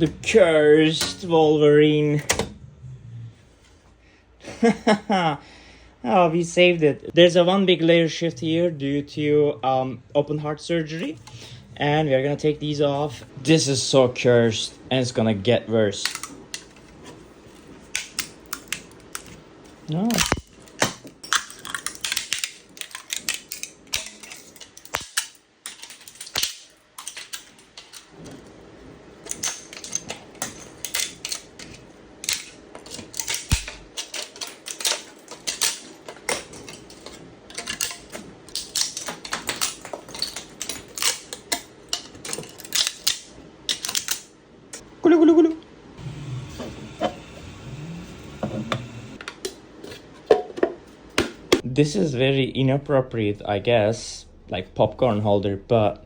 The cursed Wolverine. Oh, we saved it. There's a one big layer shift here due to open heart surgery. And we're gonna take these off. This is so cursed and it's gonna get worse. No. Gulu, gulu, gulu. This is very inappropriate, I guess, like popcorn holder, but